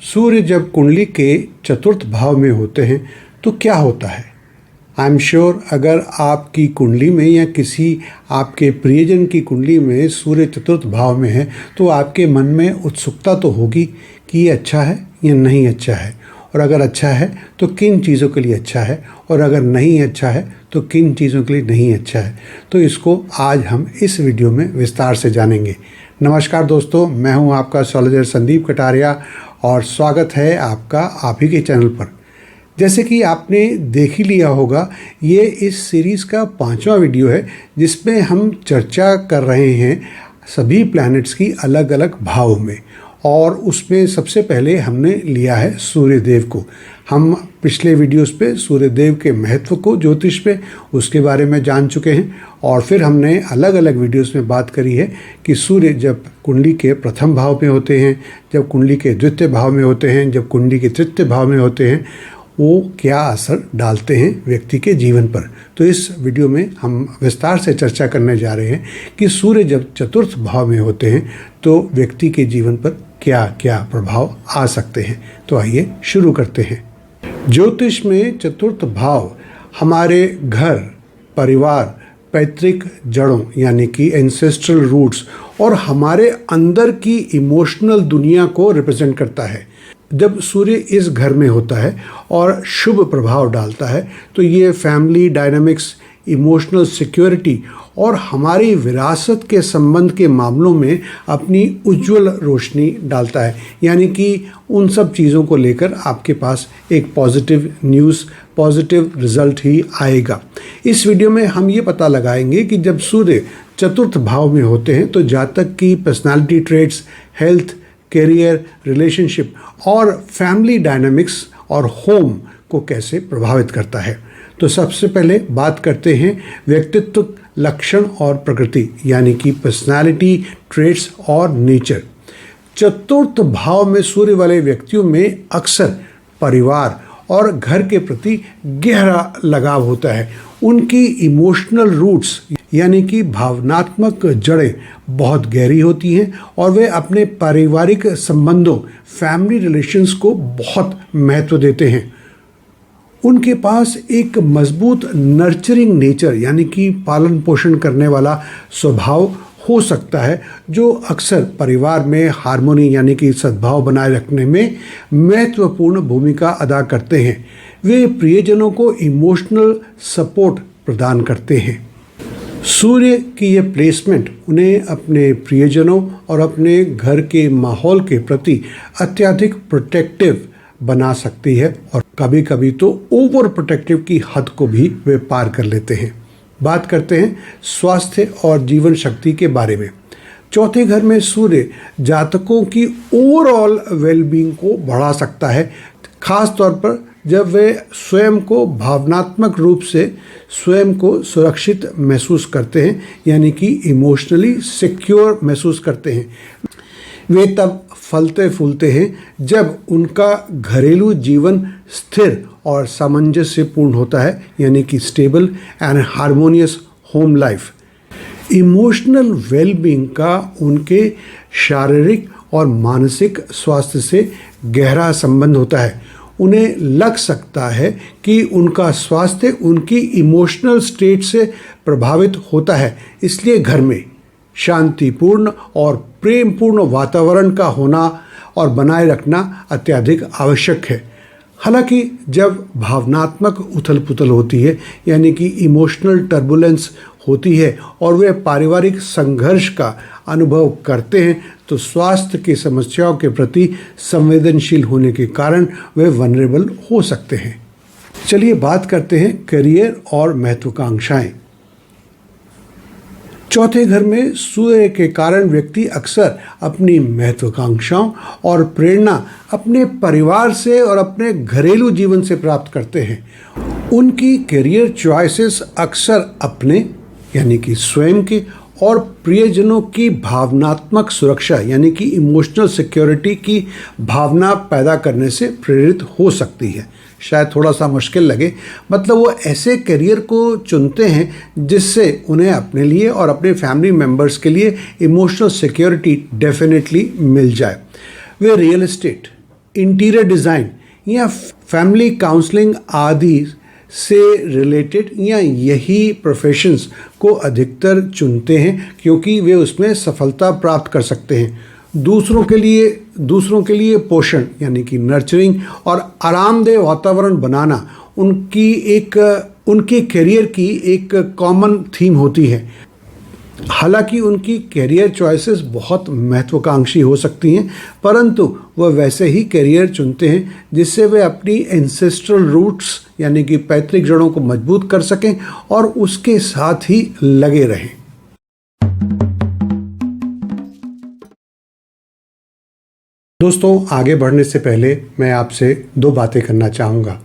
सूर्य जब कुंडली के चतुर्थ भाव में होते हैं तो क्या होता है? आई एम श्योर अगर आपकी कुंडली में या किसी आपके प्रियजन की कुंडली में सूर्य चतुर्थ भाव में है तो आपके मन में उत्सुकता तो होगी कि ये अच्छा है या नहीं अच्छा है, और अगर अच्छा है तो किन चीज़ों के लिए अच्छा है, और अगर नहीं अच्छा है तो किन चीज़ों के लिए नहीं अच्छा है। तो इसको आज हम इस वीडियो में विस्तार से जानेंगे। नमस्कार दोस्तों, मैं हूं आपका एस्ट्रोलॉजर संदीप कटारिया और स्वागत है आपका आप ही के चैनल पर। जैसे कि आपने देख ही लिया होगा, ये इस सीरीज़ का 5वां वीडियो है जिसमें हम चर्चा कर रहे हैं सभी प्लैनेट्स की अलग अलग भाव में, और उसमें सबसे पहले हमने लिया है सूर्यदेव को। हम पिछले वीडियोस पे सूर्यदेव के महत्व को ज्योतिष में उसके बारे में जान चुके हैं, और फिर हमने अलग अलग वीडियोस में बात करी है कि सूर्य जब कुंडली के प्रथम भाव में होते हैं, जब कुंडली के द्वितीय भाव में होते हैं, जब कुंडली के तृतीय भाव में होते हैं, वो क्या असर डालते हैं व्यक्ति के जीवन पर। तो इस वीडियो में हम विस्तार से चर्चा करने जा रहे हैं कि सूर्य जब चतुर्थ भाव में होते हैं तो व्यक्ति के जीवन पर क्या क्या प्रभाव आ सकते हैं। तो आइए शुरू करते हैं। ज्योतिष में चतुर्थ भाव हमारे घर, परिवार, पैतृक जड़ों यानी कि एंसेस्ट्रल रूट्स और हमारे अंदर की इमोशनल दुनिया को रिप्रेजेंट करता है। जब सूर्य इस घर में होता है और शुभ प्रभाव डालता है तो ये फैमिली डायनामिक्स, इमोशनल सिक्योरिटी और हमारी विरासत के संबंध के मामलों में अपनी उज्ज्वल रोशनी डालता है। यानी कि उन सब चीज़ों को लेकर आपके पास एक पॉजिटिव न्यूज़, पॉजिटिव रिजल्ट ही आएगा। इस वीडियो में हम ये पता लगाएंगे कि जब सूर्य चतुर्थ भाव में होते हैं तो जातक की personality traits, health, career, relationship और फैमिली डायनामिक्स और होम को कैसे प्रभावित करता है। तो सबसे पहले बात करते हैं व्यक्तित्व लक्षण और प्रकृति यानी कि पर्सनालिटी ट्रेट्स और नेचर। चतुर्थ भाव में सूर्य वाले व्यक्तियों में अक्सर परिवार और घर के प्रति गहरा लगाव होता है। उनकी इमोशनल रूट्स यानी कि भावनात्मक जड़ें बहुत गहरी होती हैं और वे अपने पारिवारिक संबंधों, फैमिली रिलेशंस को बहुत महत्व देते हैं। उनके पास एक मजबूत नर्चरिंग नेचर यानी कि पालन पोषण करने वाला स्वभाव हो सकता है, जो अक्सर परिवार में हार्मोनी यानी कि सद्भाव बनाए रखने में महत्वपूर्ण भूमिका अदा करते हैं। वे प्रियजनों को इमोशनल सपोर्ट प्रदान करते हैं। सूर्य की ये प्लेसमेंट उन्हें अपने प्रियजनों और अपने घर के माहौल के प्रति अत्यधिक प्रोटेक्टिव बना सकती है, और कभी कभी तो ओवर प्रोटेक्टिव की हद को भी वे पार कर लेते हैं। बात करते हैं स्वास्थ्य और जीवन शक्ति के बारे में। चौथे घर में सूर्य जातकों की ओवरऑल वेलबींग को बढ़ा सकता है, खास तौर पर जब वे स्वयं को भावनात्मक रूप से स्वयं को सुरक्षित महसूस करते हैं, यानी कि इमोशनली सिक्योर महसूस करते हैं। वे तब फलते फूलते हैं जब उनका घरेलू जीवन स्थिर और सामंजस्यपूर्ण होता है, यानी कि stable and harmonious home life. Emotional wellbeing का उनके शारीरिक और मानसिक स्वास्थ्य से गहरा संबंध होता है। उन्हें लग सकता है कि उनका स्वास्थ्य उनकी इमोशनल स्टेट से प्रभावित होता है, इसलिए घर में शांतिपूर्ण और प्रेमपूर्ण वातावरण का होना और बनाए रखना अत्यधिक आवश्यक है। हालांकि जब भावनात्मक उथल पुथल होती है यानी कि इमोशनल टर्बुलेंस होती है और वे पारिवारिक संघर्ष का अनुभव करते हैं तो स्वास्थ्य की समस्याओं के प्रति संवेदनशील होने के कारण वे वनरेबल हो सकते हैं। चलिए बात करते हैं करियर और महत्वाकांक्षाएं। चौथे घर में सूर्य के कारण व्यक्ति अक्सर अपनी महत्वाकांक्षाओं और प्रेरणा अपने परिवार से और अपने घरेलू जीवन से प्राप्त करते हैं। उनकी करियर चॉइसेस अक्सर अपने यानी कि स्वयं के और प्रियजनों की भावनात्मक सुरक्षा यानी कि इमोशनल सिक्योरिटी की भावना पैदा करने से प्रेरित हो सकती है। शायद थोड़ा सा मुश्किल लगे, मतलब वो ऐसे करियर को चुनते हैं जिससे उन्हें अपने लिए और अपने फैमिली मेम्बर्स के लिए इमोशनल सिक्योरिटी डेफिनेटली मिल जाए। वे रियल एस्टेट, इंटीरियर डिज़ाइन या फैमिली काउंसलिंग आदि से रिलेटेड या यही प्रोफेशंस को अधिकतर चुनते हैं क्योंकि वे उसमें सफलता प्राप्त कर सकते हैं। दूसरों के लिए पोषण यानी कि नर्चरिंग और आरामदेह वातावरण बनाना उनके करियर की एक कॉमन थीम होती है। हालांकि उनकी करियर चॉइसेस बहुत महत्वाकांक्षी हो सकती हैं, परंतु वह वैसे ही करियर चुनते हैं जिससे वे अपनी एंसेस्ट्रल रूट्स यानी कि पैतृक जड़ों को मजबूत कर सकें और उसके साथ ही लगे रहें। दोस्तों, आगे बढ़ने से पहले मैं आपसे 2 बातें करना चाहूँगा।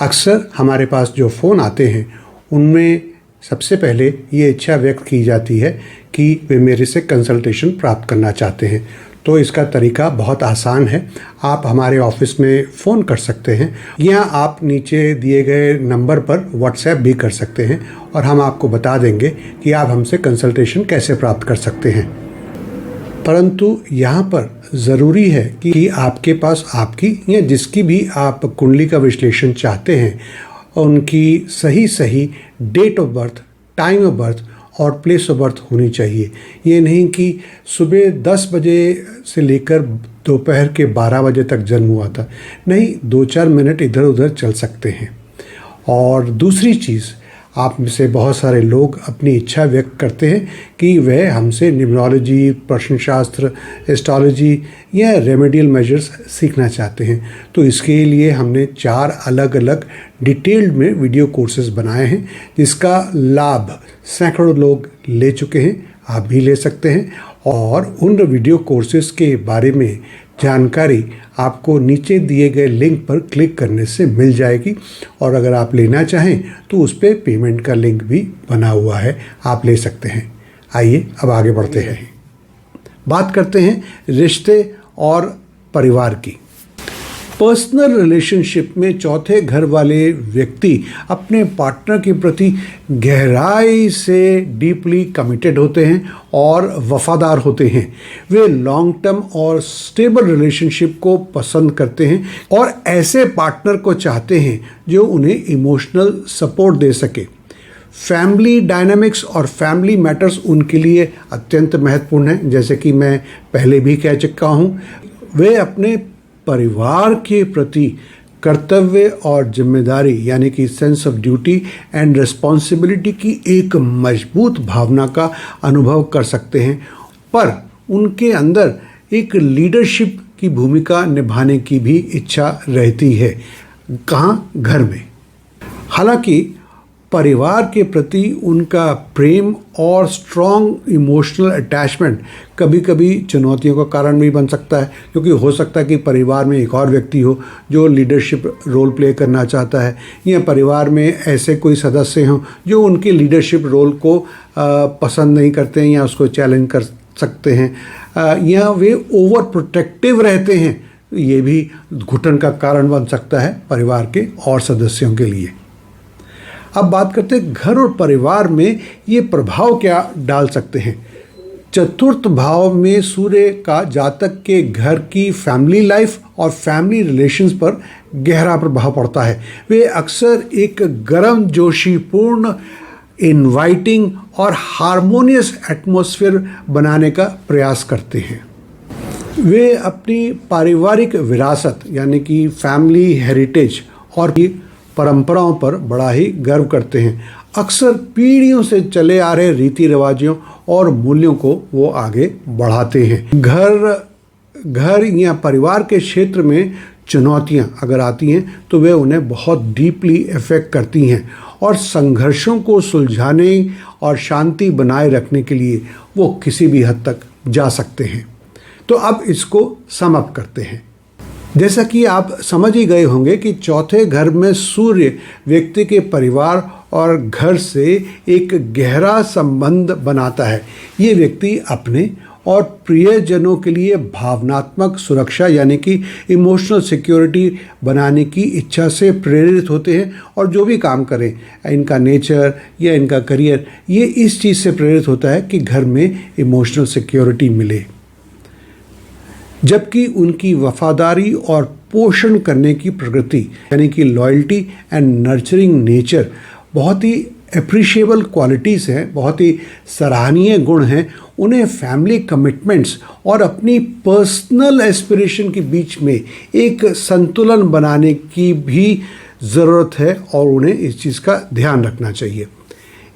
अक्सर हमारे पास जो फ़ोन आते हैं उनमें सबसे पहले ये इच्छा व्यक्त की जाती है कि वे मेरे से कंसल्टेशन प्राप्त करना चाहते हैं। तो इसका तरीका बहुत आसान है। आप हमारे ऑफिस में फ़ोन कर सकते हैं या आप नीचे दिए गए नंबर पर व्हाट्सएप भी कर सकते हैं और हम आपको बता देंगे कि आप हमसे कंसल्टेशन कैसे प्राप्त कर सकते हैं। परंतु यहाँ पर ज़रूरी है कि आपके पास आपकी या जिसकी भी आप कुंडली का विश्लेषण चाहते हैं उनकी सही date of birth, time of birth और प्लेस ऑफ बर्थ होनी चाहिए। ये नहीं कि सुबह 10 बजे से लेकर दोपहर के 12 बजे तक जन्म हुआ था। नहीं, 2-4 मिनट इधर उधर चल सकते हैं। और दूसरी चीज़, आप में से बहुत सारे लोग अपनी इच्छा व्यक्त करते हैं कि वह हमसे न्यूमरोलॉजी, प्रश्नशास्त्र, एस्ट्रोलॉजी या रेमेडियल मेजर्स सीखना चाहते हैं। तो इसके लिए हमने 4 अलग अलग डिटेल्ड में वीडियो कोर्सेज बनाए हैं जिसका लाभ सैकड़ों लोग ले चुके हैं। आप भी ले सकते हैं और उन वीडियो कोर्सेज के बारे में जानकारी आपको नीचे दिए गए लिंक पर क्लिक करने से मिल जाएगी और अगर आप लेना चाहें तो उस पर पेमेंट का लिंक भी बना हुआ है, आप ले सकते हैं। आइए अब आगे बढ़ते हैं। बात करते हैं रिश्ते और परिवार की। पर्सनल रिलेशनशिप में चौथे घर वाले व्यक्ति अपने पार्टनर के प्रति गहराई से डीपली कमिटेड होते हैं और वफादार होते हैं। वे लॉन्ग टर्म और स्टेबल रिलेशनशिप को पसंद करते हैं और ऐसे पार्टनर को चाहते हैं जो उन्हें इमोशनल सपोर्ट दे सके। फैमिली डायनामिक्स और फैमिली मैटर्स उनके लिए अत्यंत महत्वपूर्ण हैं। जैसे कि मैं पहले भी कह चुका हूँ, वे अपने परिवार के प्रति कर्तव्य और जिम्मेदारी यानी कि sense of duty and responsibility की एक मजबूत भावना का अनुभव कर सकते हैं, पर उनके अंदर एक लीडरशिप की भूमिका निभाने की भी इच्छा रहती है। कहाँ? घर में। हालांकि परिवार के प्रति उनका प्रेम और स्ट्रॉन्ग इमोशनल अटैचमेंट कभी कभी चुनौतियों का कारण भी बन सकता है, क्योंकि हो सकता है कि परिवार में एक और व्यक्ति हो जो लीडरशिप रोल प्ले करना चाहता है या परिवार में ऐसे कोई सदस्य हों जो उनके लीडरशिप रोल को पसंद नहीं करते हैं या उसको चैलेंज कर सकते हैं या वे ओवर प्रोटेक्टिव रहते हैं। ये भी घुटन का कारण बन सकता है परिवार के और सदस्यों के लिए। अब बात करते हैं घर और परिवार में ये प्रभाव क्या डाल सकते हैं। चतुर्थ भाव में सूर्य का जातक के घर की फैमिली लाइफ और फैमिली रिलेशंस पर गहरा प्रभाव पड़ता है। वे अक्सर एक गर्म जोशीपूर्ण, इनवाइटिंग और हार्मोनियस एटमॉस्फेयर बनाने का प्रयास करते हैं। वे अपनी पारिवारिक विरासत यानी कि फैमिली हेरिटेज और परंपराओं पर बड़ा ही गर्व करते हैं। अक्सर पीढ़ियों से चले आ रहे रीति रिवाजों और मूल्यों को वो आगे बढ़ाते हैं। घर या परिवार के क्षेत्र में चुनौतियां अगर आती हैं तो वे उन्हें बहुत डीपली इफेक्ट करती हैं और संघर्षों को सुलझाने और शांति बनाए रखने के लिए वो किसी भी हद तक जा सकते हैं। तो अब इसको सम अप करते हैं। जैसा कि आप समझ ही गए होंगे कि चौथे घर में सूर्य व्यक्ति के परिवार और घर से एक गहरा संबंध बनाता है। ये व्यक्ति अपने और प्रियजनों के लिए भावनात्मक सुरक्षा यानी कि इमोशनल सिक्योरिटी बनाने की इच्छा से प्रेरित होते हैं और जो भी काम करें, इनका नेचर या इनका करियर, ये इस चीज़ से प्रेरित होता है कि घर में इमोशनल सिक्योरिटी मिले। जबकि उनकी वफादारी और पोषण करने की प्रकृति यानी कि लॉयल्टी एंड नर्चरिंग नेचर बहुत ही अप्रिशिएबल क्वालिटीज़ हैं, बहुत ही सराहनीय गुण हैं। उन्हें फैमिली कमिटमेंट्स और अपनी पर्सनल एस्पिरेशन के बीच में एक संतुलन बनाने की भी ज़रूरत है और उन्हें इस चीज़ का ध्यान रखना चाहिए।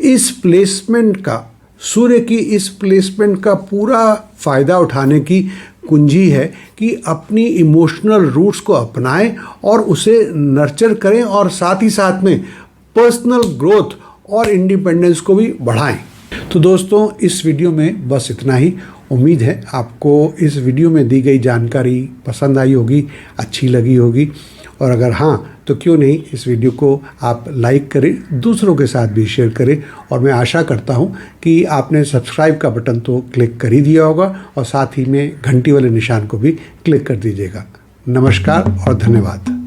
इस प्लेसमेंट का सूर्य की इस प्लेसमेंट का पूरा फ़ायदा उठाने की कुंजी है कि अपनी इमोशनल रूट्स को अपनाएं और उसे नर्चर करें और साथ ही साथ में पर्सनल ग्रोथ और इंडिपेंडेंस को भी बढ़ाएं। तो दोस्तों, इस वीडियो में बस इतना ही। उम्मीद है आपको इस वीडियो में दी गई जानकारी पसंद आई होगी, अच्छी लगी होगी, और अगर हाँ तो क्यों नहीं इस वीडियो को आप लाइक करें, दूसरों के साथ भी शेयर करें। और मैं आशा करता हूं कि आपने सब्सक्राइब का बटन तो क्लिक कर ही दिया होगा और साथ ही में घंटी वाले निशान को भी क्लिक कर दीजिएगा। नमस्कार और धन्यवाद।